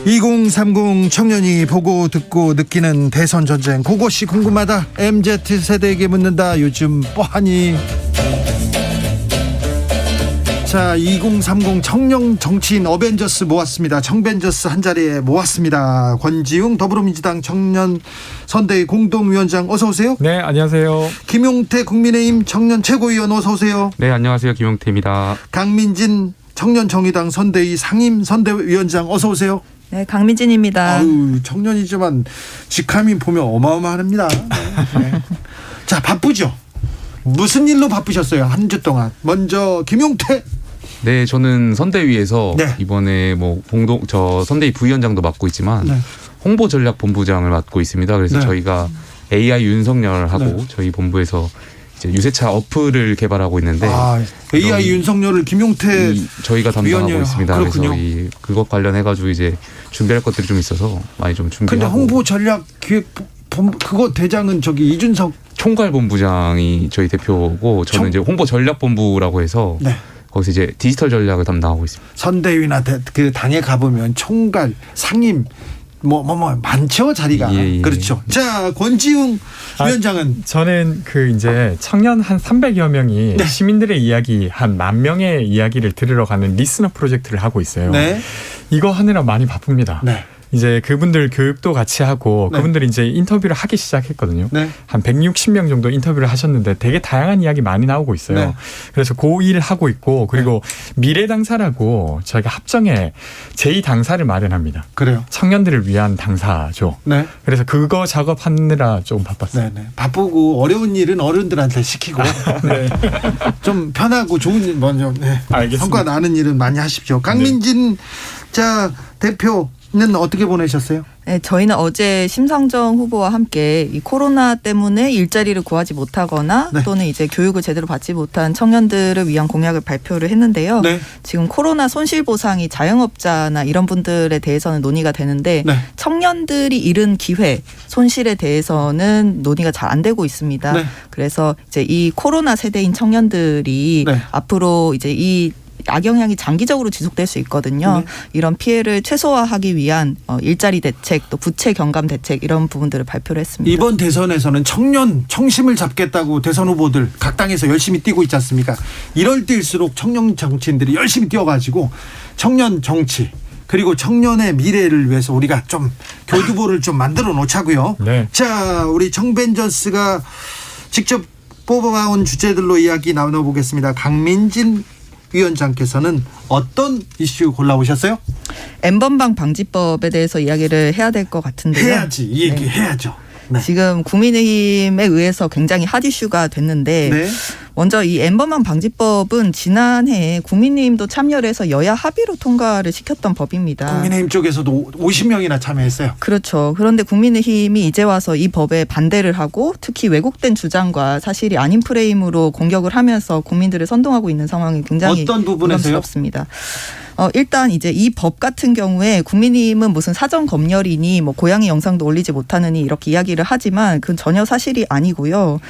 2030 청년이 보고 듣고 느끼는 대선 전쟁, 그것이 궁금하다. MZ세대에게 묻는다. 요즘 뻔하니. 자, 2030 청년 정치인 어벤져스 모았습니다. 청벤져스 한자리에 모았습니다. 권지웅 더불어민주당 청년 선대위 공동위원장, 어서 오세요. 네, 안녕하세요. 김용태 국민의힘 청년 최고위원, 어서 오세요. 네, 안녕하세요. 김용태입니다. 강민진 청년 정의당 선대위 상임 선대위원장, 어서 오세요. 네, 강민진입니다. 아유, 청년이지만 직함이 보면 어마어마합니다. 네. 자, 바쁘죠? 무슨 일로 바쁘셨어요? 한 주 동안. 먼저 김용태. 네, 저는 선대위에서 네. 이번에 저 선대위 부위원장도 맡고 있지만 네. 홍보전략본부장을 맡고 있습니다. 그래서 네. 저희가 AI 윤석열하고 네. 저희 본부에서 이제 유세차 어플을 개발하고 있는데 AI 윤석열을 김용태 저희가 담당하고 위원이에요. 있습니다. 그렇군요. 그래서 그것 관련해가지고 이제 준비할 것들이 좀 있어서 많이 좀 준비하고. 근데 홍보전략기획 그거 대장은 저기 이준석 총괄본부장이 저희 대표고 저는 이제 홍보전략본부라고 해서 네. 거기서 이제 디지털 전략을 담당하고 있습니다. 선대위나 그 당에 가보면 총괄, 상임 뭐 많죠, 자리가. 예. 그렇죠. 자, 권지웅 위원장은 저는 이제 청년 한 300여 명이 네. 시민들의 이야기 한 10,000명의 이야기를 들으러 가는 리스너 프로젝트를 하고 있어요. 네. 이거 하느라 많이 바쁩니다. 네. 이제 그분들 교육도 같이 하고 네. 그분들이 이제 인터뷰를 하기 시작했거든요. 네. 한 160명 정도 인터뷰를 하셨는데 되게 다양한 이야기 많이 나오고 있어요. 네. 그래서 그 일을 하고 있고 그리고 미래 당사라고 저희가 합정에 제2당사를 마련합니다. 그래요. 청년들을 위한 당사죠. 네. 그래서 그거 작업하느라 좀 바빴어요. 네. 바쁘고 어려운 일은 어른들한테 시키고 네. 좀 편하고 좋은 일 먼저 알겠습니다. 성과 나는 일은 많이 하십시오. 강민진 자 대표는 어떻게 보내셨어요? 네, 저희는 어제 심상정 후보와 함께 이 코로나 때문에 일자리를 구하지 못하거나 네. 또는 이제 교육을 제대로 받지 못한 청년들을 위한 공약을 발표를 했는데요. 네. 지금 코로나 손실보상이 자영업자나 이런 분들에 대해서는 논의가 되는데 네. 청년들이 잃은 기회, 손실에 대해서는 논의가 잘 안 되고 있습니다. 네. 그래서 이제 이 코로나 세대인 청년들이 네. 앞으로 이제 이 악영향이 장기적으로 지속될 수 있거든요. 네. 이런 피해를 최소화하기 위한 일자리 대책, 또 부채 경감 대책 이런 부분들을 발표를 했습니다. 이번 대선에서는 청심을 잡겠다고 대선 후보들 각 당에서 열심히 뛰고 있지 않습니까? 이럴 때일수록 청년 정치인들이 열심히 뛰어가지고 청년 정치 그리고 청년의 미래를 위해서 우리가 좀 교두보를 좀 만들어 놓자고요. 네. 자, 우리 청벤져스가 직접 뽑아온 주제들로 이야기 나눠보겠습니다. 강민진 위원장께서는 어떤 이슈 골라오셨어요? N번방 방지법에 대해서 이야기를 해야 될 것 같은데요. 해야지, 이 얘기 해야죠. 네. 지금 국민의힘에 의해서 굉장히 핫 이슈가 됐는데 네. 먼저 이 N번방 방지법은 지난해에 국민의힘도 참여를 해서 여야 합의로 통과를 시켰던 법입니다. 국민의힘 쪽에서도 50명이나 참여했어요. 그렇죠. 그런데 국민의힘이 이제 와서 이 법에 반대를 하고 특히 왜곡된 주장과 사실이 아닌 프레임으로 공격을 하면서 국민들을 선동하고 있는 상황이 굉장히 어떤 부분에서요? 부담스럽습니다. 일단 이제 이 법 같은 경우에 국민의힘은 무슨 사전 검열이니 뭐 고양이 영상도 올리지 못하느니 이렇게 이야기를 하지만 그건 전혀 사실이 아니고요.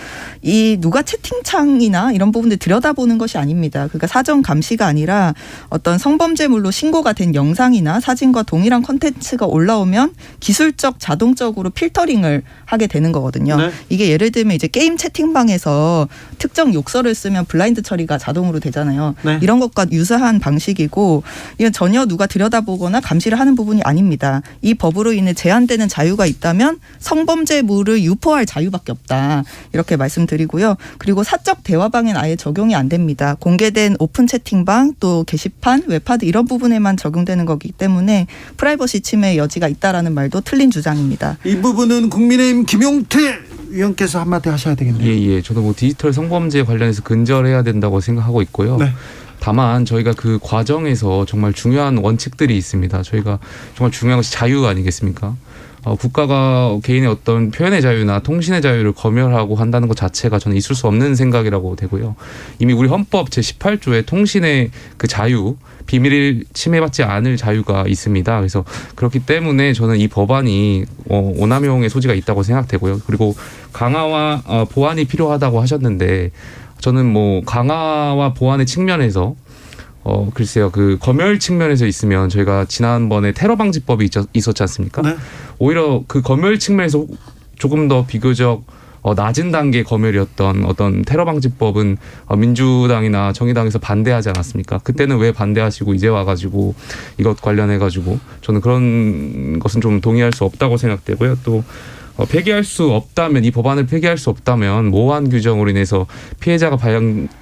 이 누가 채팅창이나 이런 부분들 들여다보는 것이 아닙니다. 그러니까 사전 감시가 아니라 어떤 성범죄물로 신고가 된 영상이나 사진과 동일한 콘텐츠가 올라오면 기술적 자동적으로 필터링을 하게 되는 거거든요. 네. 이게 예를 들면 이제 게임 채팅방에서 특정 욕설을 쓰면 블라인드 처리가 자동으로 되잖아요. 네. 이런 것과 유사한 방식이고 이건 전혀 누가 들여다보거나 감시를 하는 부분이 아닙니다. 이 법으로 인해 제한되는 자유가 있다면 성범죄물을 유포할 자유밖에 없다. 이렇게 말씀드리고요. 그리고 사적 대화방엔 아예 적용이 안 됩니다. 공개된 오픈 채팅방 또 게시판, 웹하드 이런 부분에만 적용되는 거기 때문에 프라이버시 침해 여지가 있다라는 말도 틀린 주장입니다. 이 부분은 국민의힘 김용태 위원께서 한마디 하셔야 되겠네요. 예. 저도 디지털 성범죄 관련해서 근절해야 된다고 생각하고 있고요. 네. 다만 저희가 그 과정에서 정말 중요한 원칙들이 있습니다. 저희가 정말 중요한 것이 자유 아니겠습니까? 국가가 개인의 어떤 표현의 자유나 통신의 자유를 검열하고 한다는 것 자체가 저는 있을 수 없는 생각이라고 되고요. 이미 우리 헌법 제18조에 통신의 그 자유, 비밀을 침해받지 않을 자유가 있습니다. 그래서 그렇기 때문에 저는 이 법안이 오남용의 소지가 있다고 생각되고요. 그리고 강화와 보완이 필요하다고 하셨는데 저는 강화와 보완의 측면에서 글쎄요. 그 검열 측면에서 있으면 저희가 지난번에 테러 방지법이 있었지 않습니까? 네. 오히려 그 검열 측면에서 조금 더 비교적 낮은 단계 검열이었던 어떤 테러 방지법은 민주당이나 정의당에서 반대하지 않았습니까? 그때는 왜 반대하시고 이제 와가지고 이것 관련해가지고 저는 그런 것은 좀 동의할 수 없다고 생각되고요. 또 폐기할 수 없다면 이 법안을 폐기할 수 없다면 모호한 규정으로 인해서 피해자가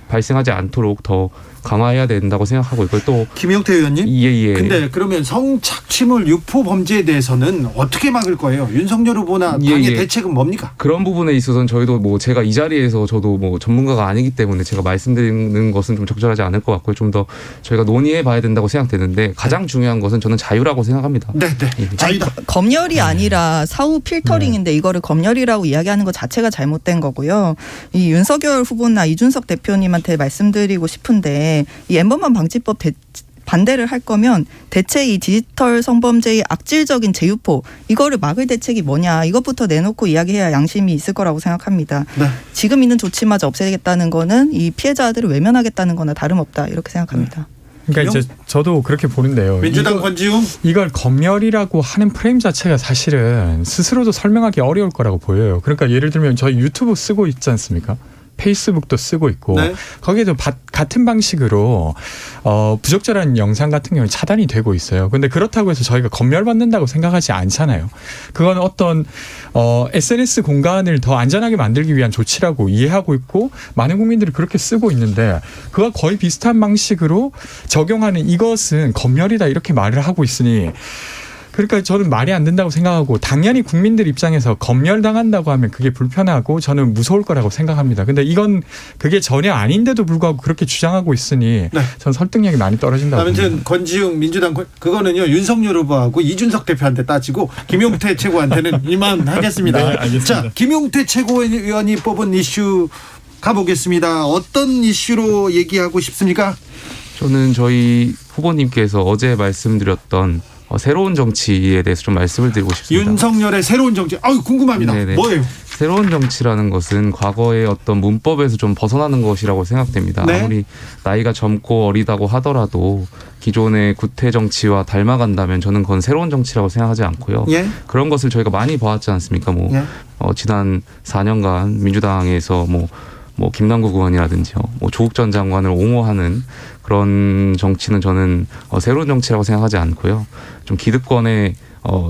발생하지 않도록 더 강화해야 된다고 생각하고 있고요. 또 김용태 의원님. 예. 근데 그러면 성착취물 유포 범죄에 대해서는 어떻게 막을 거예요? 윤석열 후보나 당의 대책은 뭡니까? 그런 부분에 있어서는 저희도 뭐 제가 이 자리에서 저도 뭐 전문가가 아니기 때문에 제가 말씀드리는 것은 좀 적절하지 않을 것 같고요. 좀 더 저희가 논의해 봐야 된다고 생각되는데 가장 중요한 것은 저는 자유라고 생각합니다. 네. 예. 자유다. 검열이 아니라 사후 필터링인데 이거를 검열이라고 이야기하는 것 자체가 잘못된 거고요. 이 윤석열 후보나 이준석 대표님한테 말씀드리고 싶은데 이 엠번방 방지법 반대를 할 거면 대체 이 디지털 성범죄의 악질적인 재유포 이거를 막을 대책이 뭐냐 이것부터 내놓고 이야기해야 양심이 있을 거라고 생각합니다. 네. 지금 있는 조치마저 없애겠다는 거는 이 피해자들을 외면하겠다는 거나 다름없다 이렇게 생각합니다. 그러니까 이제 저도 그렇게 보는데요. 민주당 권지웅. 이걸 검열이라고 하는 프레임 자체가 사실은 스스로도 설명하기 어려울 거라고 보여요. 그러니까 예를 들면 저희 유튜브 쓰고 있지 않습니까? 페이스북도 쓰고 있고 네. 거기에도 같은 방식으로 부적절한 영상 같은 경우는 차단이 되고 있어요. 근데 그렇다고 해서 저희가 검열받는다고 생각하지 않잖아요. 그건 어떤 SNS 공간을 더 안전하게 만들기 위한 조치라고 이해하고 있고 많은 국민들이 그렇게 쓰고 있는데 그와 거의 비슷한 방식으로 적용하는 이것은 검열이다 이렇게 말을 하고 있으니 그러니까 저는 말이 안 된다고 생각하고 당연히 국민들 입장에서 검열당한다고 하면 그게 불편하고 저는 무서울 거라고 생각합니다. 근데 이건 그게 전혀 아닌데도 불구하고 그렇게 주장하고 있으니 네. 전 설득력이 많이 떨어진다고 봅니다. 아무튼 권지웅 민주당 그거는요 윤석열 후보하고 이준석 대표한테 따지고 김용태 최고한테는 이만 하겠습니다. 네, 알겠습니다. 자, 김용태 최고위원이 뽑은 이슈 가보겠습니다. 어떤 이슈로 얘기하고 싶습니까? 저는 저희 후보님께서 어제 말씀드렸던 새로운 정치에 대해서 좀 말씀을 드리고 싶습니다. 윤석열의 새로운 정치. 궁금합니다. 네네. 뭐예요? 새로운 정치라는 것은 과거의 어떤 문법에서 좀 벗어나는 것이라고 생각됩니다. 네. 아무리 나이가 젊고 어리다고 하더라도 기존의 구태 정치와 닮아간다면 저는 그건 새로운 정치라고 생각하지 않고요. 예. 그런 것을 저희가 많이 봐왔지 않습니까? 예. 지난 4년간 민주당에서 김남국 의원이라든지 조국 전 장관을 옹호하는 그런 정치는 저는 새로운 정치라고 생각하지 않고요. 좀 기득권의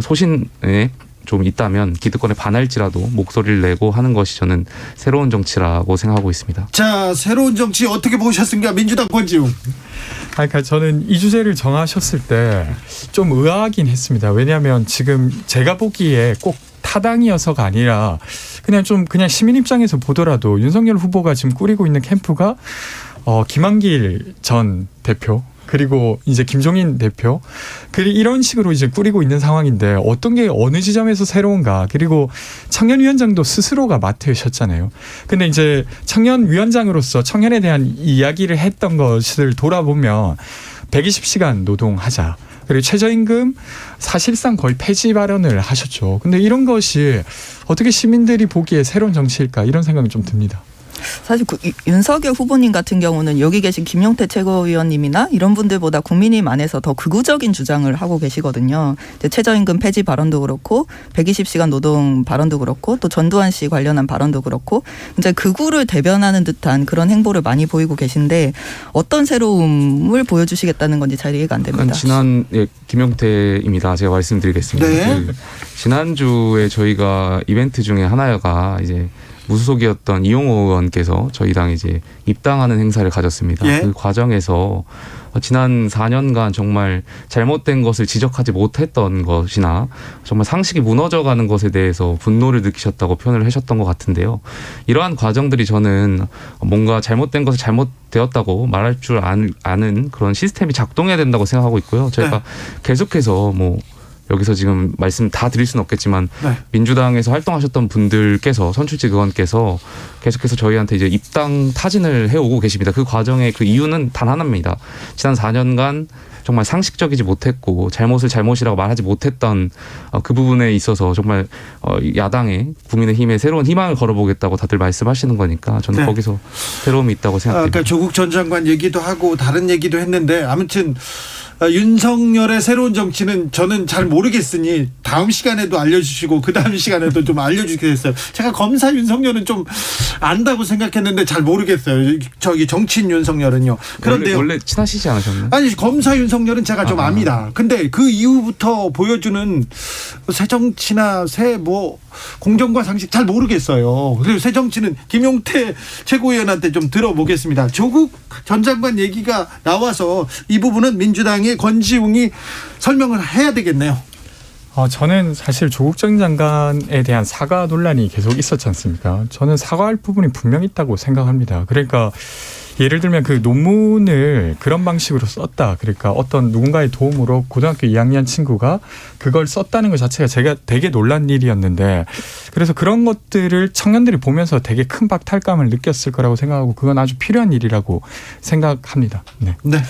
소신에 좀 있다면 기득권에 반할지라도 목소리를 내고 하는 것이 저는 새로운 정치라고 생각하고 있습니다. 자, 새로운 정치 어떻게 보셨습니까? 민주당 권지웅. 그러니까 저는 이 주제를 정하셨을 때 좀 의아하긴 했습니다. 왜냐하면 지금 제가 보기에 꼭 타당이어서가 아니라 그냥 시민 입장에서 보더라도 윤석열 후보가 지금 꾸리고 있는 캠프가 김한길 전 대표 그리고 이제 김종인 대표 이런 식으로 이제 꾸리고 있는 상황인데 어떤 게 어느 지점에서 새로운가 그리고 청년위원장도 스스로가 맡으셨잖아요. 근데 이제 청년위원장으로서 청년에 대한 이야기를 했던 것을 돌아보면 120시간 노동하자. 그리고 최저임금 사실상 거의 폐지 발언을 하셨죠. 근데 이런 것이 어떻게 시민들이 보기에 새로운 정치일까 이런 생각이 좀 듭니다. 사실 윤석열 후보님 같은 경우는 여기 계신 김용태 최고위원님이나 이런 분들보다 국민의힘 안에서 더 극우적인 주장을 하고 계시거든요. 이제 최저임금 폐지 발언도 그렇고 120시간 노동 발언도 그렇고 또 전두환 씨 관련한 발언도 그렇고 이제 극우를 대변하는 듯한 그런 행보를 많이 보이고 계신데 어떤 새로움을 보여주시겠다는 건지 잘 이해가 안 됩니다. 김용태입니다. 제가 말씀드리겠습니다. 네. 지난주에 저희가 이벤트 중에 하나가 이제 무소속이었던 이용호 의원께서 저희 당에 이제 입당하는 행사를 가졌습니다. 예. 그 과정에서 지난 4년간 정말 잘못된 것을 지적하지 못했던 것이나 정말 상식이 무너져가는 것에 대해서 분노를 느끼셨다고 표현을 하셨던 것 같은데요. 이러한 과정들이 저는 뭔가 잘못된 것을 잘못되었다고 말할 줄 아는 그런 시스템이 작동해야 된다고 생각하고 있고요. 저희가 계속해서 여기서 지금 말씀 다 드릴 수는 없겠지만 네. 민주당에서 활동하셨던 분들께서 선출직 의원께서 계속해서 저희한테 이제 입당 타진을 해오고 계십니다. 그 과정의 그 이유는 단 하나입니다. 지난 4년간 정말 상식적이지 못했고 잘못을 잘못이라고 말하지 못했던 그 부분에 있어서 정말 야당의 국민의힘에 새로운 희망을 걸어보겠다고 다들 말씀하시는 거니까 저는 네. 거기서 새로움이 있다고 생각합니다. 아까 조국 전 장관 얘기도 하고 다른 얘기도 했는데 아무튼 윤석열의 새로운 정치는 저는 잘 모르겠으니 다음 시간에도 알려주시고 그 다음 시간에도 좀 알려주게 됐어요. 제가 검사 윤석열은 좀 안다고 생각했는데 잘 모르겠어요. 저기 정치인 윤석열은요. 그런데 원래 친하시지 않으셨나요? 아니 검사 윤석열은 제가 좀 압니다. 근데 그 이후부터 보여주는 새 정치나 새 뭐 공정과 상식 잘 모르겠어요. 그리고 새 정치는 김용태 최고위원한테 좀 들어보겠습니다. 조국 전 장관 얘기가 나와서 이 부분은 민주당의 권지웅이 설명을 해야 되겠네요. 저는 사실 조국 전 장관에 대한 사과 논란이 계속 있었지 않습니까? 저는 사과할 부분이 분명히 있다고 생각합니다. 그러니까 예를 들면 그 논문을 그런 방식으로 썼다. 그러니까 어떤 누군가의 도움으로 고등학교 2학년 친구가 그걸 썼다는 것 자체가 제가 되게 놀란 일이었는데 그래서 그런 것들을 청년들이 보면서 되게 큰 박탈감을 느꼈을 거라고 생각하고 그건 아주 필요한 일이라고 생각합니다. 네. 네.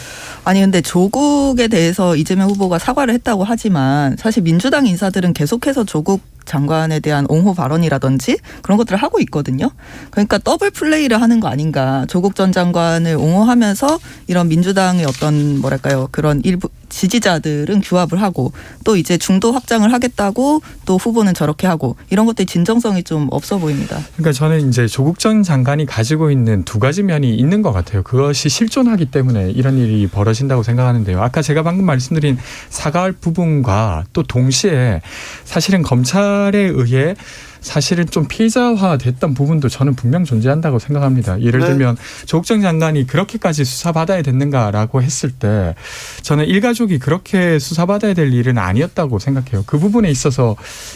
아니 근데 조국에 대해서 이재명 후보가 사과를 했다고 하지만 사실 민주당 인사들은 계속해서 조국 장관에 대한 옹호 발언이라든지 그런 것들을 하고 있거든요. 그러니까 더블 플레이를 하는 거 아닌가. 조국 전 장관을 옹호하면서 이런 민주당의 어떤 뭐랄까요. 그런 일부 지지자들은 규합을 하고 또 이제 중도 확장을 하겠다고 또 후보는 저렇게 하고 이런 것들이 진정성이 좀 없어 보입니다. 그러니까 저는 이제 조국 전 장관이 가지고 있는 두 가지 면이 있는 것 같아요. 그것이 실존하기 때문에 이런 일이 벌어진다고 생각하는데요. 아까 제가 방금 말씀드린 사과할 부분과 또 동시에 사실은 검찰에 의해 사실은 좀 피해자화 됐던 부분도 저는 분명 존재한다고 생각합니다. 예를 들면 조국 전 장관이 그렇게까지 수사받아야 됐는가라고 했을 때 저는 일가족이 그렇게 수사받아야 될 일은 아니었다고 생각해요. 그 부분에 있어서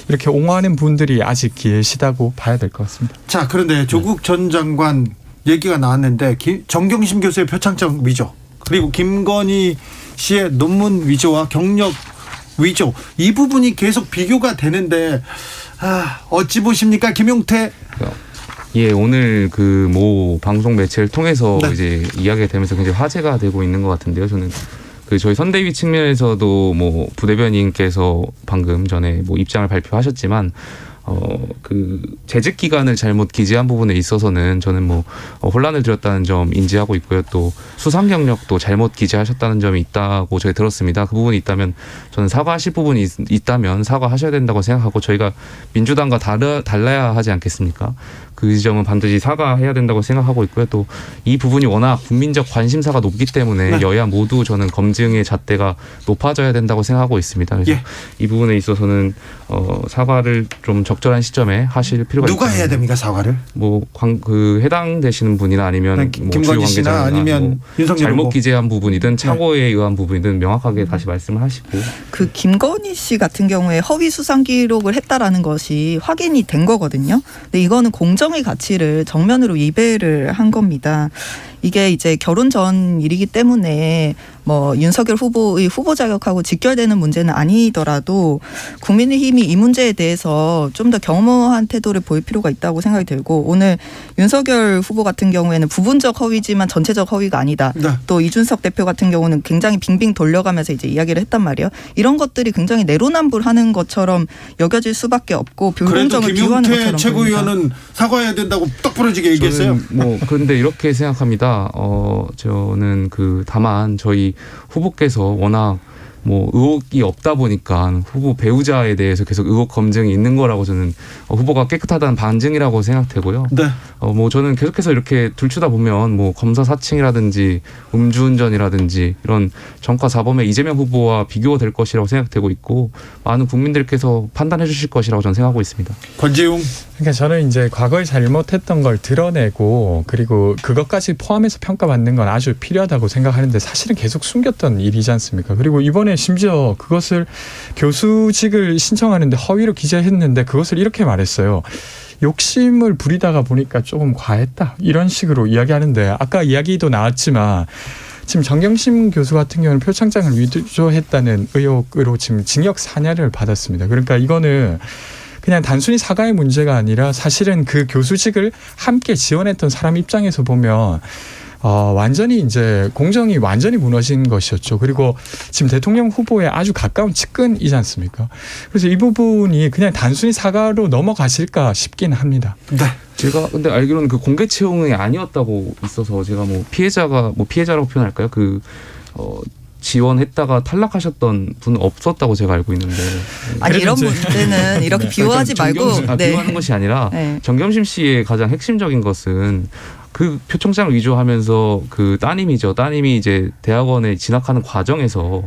이렇게 옹호하는 분들이 아직 계시다고 봐야 될 것 같습니다. 자, 그런데 조국 전 장관 얘기가 나왔는데 정경심 교수의 표창장 위조 그리고 김건희 씨의 논문 위조와 경력 위조 이 부분이 계속 비교가 되는데 어찌 보십니까, 김용태? 예, 오늘 그 모 방송 매체를 통해서 네. 이제 이야기가 되면서 굉장히 화제가 되고 있는 것 같은데요. 저는 그 저희 선대위 측면에서도 뭐 부대변인께서 방금 전에 뭐 입장을 발표하셨지만 그 재직 기간을 잘못 기재한 부분에 있어서는 저는 뭐 혼란을 드렸다는 점 인지하고 있고요. 또 수상 경력도 잘못 기재하셨다는 점이 있다고 저희 들었습니다. 그 부분이 있다면 저는 사과하실 부분이 있다면 사과하셔야 된다고 생각하고 저희가 민주당과 달라야 하지 않겠습니까? 그 지점은 반드시 사과해야 된다고 생각하고 있고요. 또 이 부분이 워낙 국민적 관심사가 높기 때문에 여야 모두 저는 검증의 잣대가 높아져야 된다고 생각하고 있습니다. 그래서 이 부분에 있어서는 사과를 좀 적절한 시점에 하실 필요가 있다. 누가 해야 됩니까, 사과를? 뭐 그 해당되시는 분이나 아니면 김건희 씨나 아니면 윤석열 잘못 후보. 기재한 부분이든 착오에 의한 부분이든 명확하게 다시 말씀을 하시고. 그 김건희 씨 같은 경우에 허위 수상 기록을 했다라는 것이 확인이 된 거거든요. 근데 이거는 공정의 가치를 정면으로 위배를 한 겁니다. 이게 이제 결혼 전 일이기 때문에 뭐 윤석열 후보의 후보 자격하고 직결되는 문제는 아니더라도 국민의힘이 이 문제에 대해서 좀 더 겸허한 태도를 보일 필요가 있다고 생각이 들고 오늘 윤석열 후보 같은 경우에는 부분적 허위지만 전체적 허위가 아니다. 네. 또 이준석 대표 같은 경우는 굉장히 빙빙 돌려가면서 이제 이야기를 했단 말이에요. 이런 것들이 굉장히 내로남불하는 것처럼 여겨질 수밖에 없고 그래도 불공정을 비유하는 김용태 것처럼 최고위원은 사과해야 된다고 똑 부러지게 얘기했어요. 저는 뭐 그런데 이렇게 생각합니다. 저는 그 다만 저희 후보께서 워낙 뭐 의혹이 없다 보니까 후보 배우자에 대해서 계속 의혹 검증이 있는 거라고 저는 후보가 깨끗하다는 반증이라고 생각되고요. 네. 뭐 저는 계속해서 이렇게 들추다 보면 뭐 검사 사칭이라든지 음주운전이라든지 이런 전과 사범의 이재명 후보와 비교가 될 것이라고 생각되고 있고 많은 국민들께서 판단해 주실 것이라고 저는 생각하고 있습니다. 권지웅. 그러니까 저는 이제 과거에 잘못했던 걸 드러내고 그리고 그것까지 포함해서 평가받는 건 아주 필요하다고 생각하는데 사실은 계속 숨겼던 일이지 않습니까? 그리고 이번에 심지어 그것을 교수직을 신청하는데 허위로 기재했는데 그것을 이렇게 말했어요. 욕심을 부리다가 보니까 조금 과했다. 이런 식으로 이야기하는데 아까 이야기도 나왔지만 지금 정경심 교수 같은 경우는 표창장을 위조했다는 의혹으로 지금 징역 4년을 받았습니다. 그러니까 이거는 그냥 단순히 사과의 문제가 아니라 사실은 그 교수직을 함께 지원했던 사람 입장에서 보면 완전히 이제 공정이 완전히 무너진 것이었죠. 그리고 지금 대통령 후보에 아주 가까운 측근이지 않습니까? 그래서 이 부분이 그냥 단순히 사과로 넘어가실까 싶긴 합니다. 네. 제가 근데 알기로는 그 공개 채용이 아니었다고 있어서 제가 뭐 피해자라고 표현할까요? 지원했다가 탈락하셨던 분은 없었다고 제가 알고 있는데. 아니 이런 이제- 문제는 이렇게 비호하지 말고 비호하는 것이 아니라 네. 정겸심 씨의 가장 핵심적인 것은 그 표창장을 위조하면서 그 따님이 이제 대학원에 진학하는 과정에서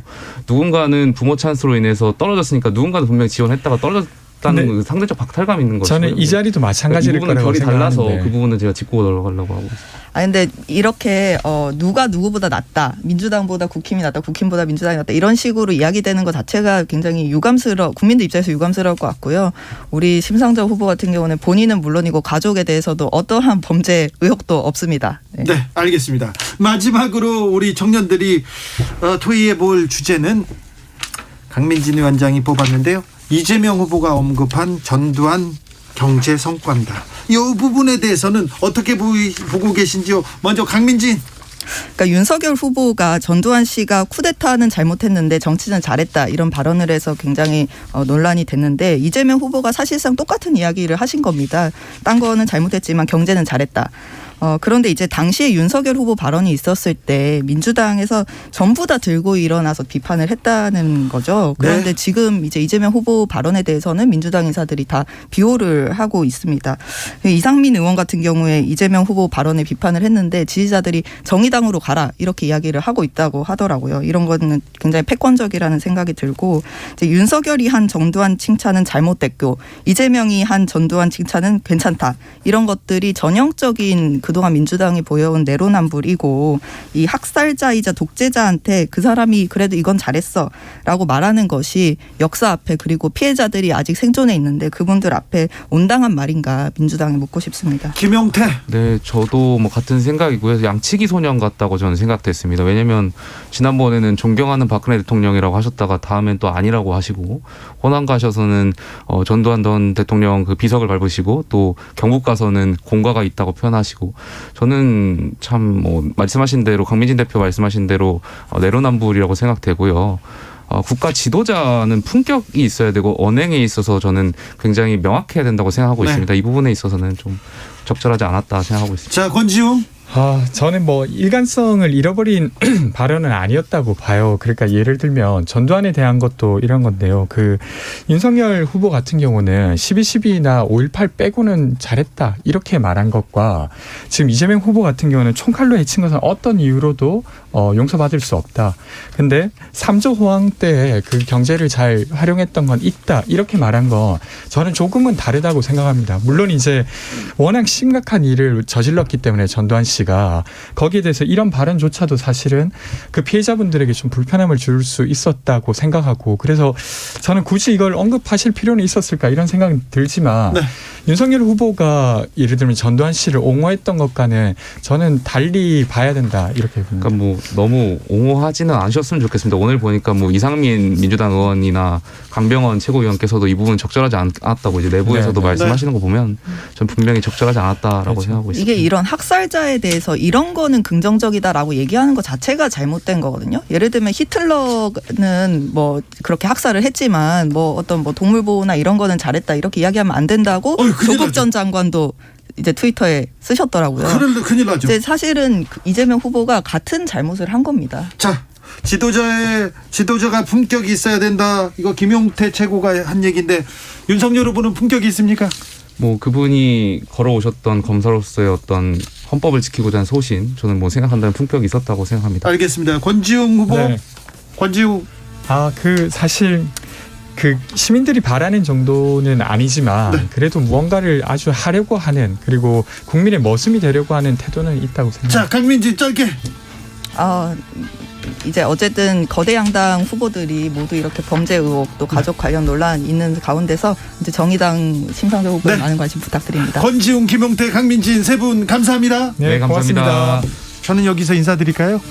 누군가는 부모 찬스로 인해서 떨어졌으니까 누군가는 분명히 지원했다가 떨어졌다는 그 상대적 박탈감이 있는 거죠. 저는 이 자리도 마찬가지일 이 부분은 거라고 결이 달라서 생각하는데. 그 부분은 제가 짚고 넘어가려고 하고 있습니다. 근데 이렇게 누가 누구보다 낫다, 민주당보다 국힘이 낫다, 국힘보다 민주당이 낫다 이런 식으로 이야기되는 것 자체가 굉장히 국민들 입장에서 유감스러울 것 같고요. 우리 심상정 후보 같은 경우는 본인은 물론이고 가족에 대해서도 어떠한 범죄 의혹도 없습니다. 네. 네, 알겠습니다. 마지막으로 우리 청년들이 토의해 볼 주제는 강민진 위원장이 뽑았는데요. 이재명 후보가 언급한 전두환 경제 성과입니다. 이 부분에 대해서는 어떻게 보고 계신지요? 먼저 강민진. 그러니까 윤석열 후보가 전두환 씨가 쿠데타는 잘못했는데 정치는 잘했다 이런 발언을 해서 굉장히 논란이 됐는데 이재명 후보가 사실상 똑같은 이야기를 하신 겁니다. 딴 거는 잘못했지만 경제는 잘했다. 그런데 이제 당시에 윤석열 후보 발언이 있었을 때 민주당에서 전부 다 들고 일어나서 비판을 했다는 거죠. 그런데 네. 지금 이제 이재명 후보 발언에 대해서는 민주당 인사들이 다 비호를 하고 있습니다. 이상민 의원 같은 경우에 이재명 후보 발언에 비판을 했는데 지지자들이 정의당으로 가라 이렇게 이야기를 하고 있다고 하더라고요. 이런 거는 굉장히 패권적이라는 생각이 들고 이제 윤석열이 한 전두환 칭찬은 잘못됐고 이재명이 한 전두환 칭찬은 괜찮다. 이런 것들이 전형적인 그동안 민주당이 보여온 내로남불이고 이 학살자이자 독재자한테 그 사람이 그래도 이건 잘했어 라고 말하는 것이 역사 앞에 그리고 피해자들이 아직 생존해 있는데 그분들 앞에 온당한 말인가 민주당이 묻고 싶습니다. 김용태. 네, 저도 뭐 같은 생각이고요. 양치기 소년 같다고 저는 생각됐습니다. 왜냐하면 지난번에는 존경하는 박근혜 대통령이라고 하셨다가 다음엔 또 아니라고 하시고 호남 가셔서는 전두환 전 대통령 그 비석을 밟으시고 또 경북 가서는 공과가 있다고 표현하시고 저는 참 뭐 말씀하신 대로 강민진 대표 말씀하신 대로 내로남불이라고 생각되고요. 국가 지도자는 품격이 있어야 되고 언행에 있어서 저는 굉장히 명확해야 된다고 생각하고 네. 있습니다. 이 부분에 있어서는 좀 적절하지 않았다 생각하고 있습니다. 자, 권지웅. 저는 뭐 일관성을 잃어버린 발언은 아니었다고 봐요. 그러니까 예를 들면 전두환에 대한 것도 이런 건데요. 그 윤석열 후보 같은 경우는 12.12나 5.18 빼고는 잘했다 이렇게 말한 것과 지금 이재명 후보 같은 경우는 총칼로 해친 것은 어떤 이유로도 용서받을 수 없다. 근데 3조 호황 때 그 경제를 잘 활용했던 건 있다 이렇게 말한 건 저는 조금은 다르다고 생각합니다. 물론 이제 워낙 심각한 일을 저질렀기 때문에 전두환 씨가 거기에 대해서 이런 발언조차도 사실은 그 피해자분들에게 좀 불편함을 줄 수 있었다고 생각하고 그래서 저는 굳이 이걸 언급하실 필요는 있었을까 이런 생각이 들지만 네. 윤석열 후보가 예를 들면 전두환 씨를 옹호했던 것과는 저는 달리 봐야 된다 이렇게 봅니다. 그러니까 뭐 너무 옹호하지는 않으셨으면 좋겠습니다. 오늘 보니까 뭐 이상민 민주당 의원이나 강병원 최고위원께서도 이 부분 적절하지 않았다고 이제 내부에서도 네. 말씀하시는 거 보면 전 분명히 적절하지 않았다라고 그렇죠. 생각하고 있습니다. 이게 이런 학살자에 대해서 이런 거는 긍정적이다라고 얘기하는 것 자체가 잘못된 거거든요. 예를 들면 히틀러는 뭐 그렇게 학살을 했지만 뭐 어떤 뭐 동물보호나 이런 거는 잘했다 이렇게 이야기하면 안 된다고 큰일 조국 나죠. 전 장관도 이제 트위터에 쓰셨더라고요. 큰일 나죠. 이제 사실은 이재명 후보가 같은 잘못을 한 겁니다. 자, 지도자가 품격이 있어야 된다. 이거 김용태 최고가 한 얘기인데 윤석열 후보는 품격이 있습니까? 뭐 그분이 걸어오셨던 검사로서의 어떤 헌법을 지키고자 하는 소신 저는 뭐 생각한다는 품격이 있었다고 생각합니다. 알겠습니다. 권지웅 후보. 네. 권지웅. 사실 그 시민들이 바라는 정도는 아니지만 네. 그래도 무언가를 아주 하려고 하는 그리고 국민의 머슴이 되려고 하는 태도는 있다고 생각합니다. 자, 강민진 짧게. 이제 어쨌든 거대 양당 후보들이 모두 이렇게 범죄 의혹 또 가족 관련 논란 있는 가운데서 이제 정의당 심상정 후보에 네. 많은 관심 부탁드립니다. 권지웅, 김용태, 강민진 세 분 감사합니다. 네, 감사합니다. 고맙습니다. 저는 여기서 인사드릴까요?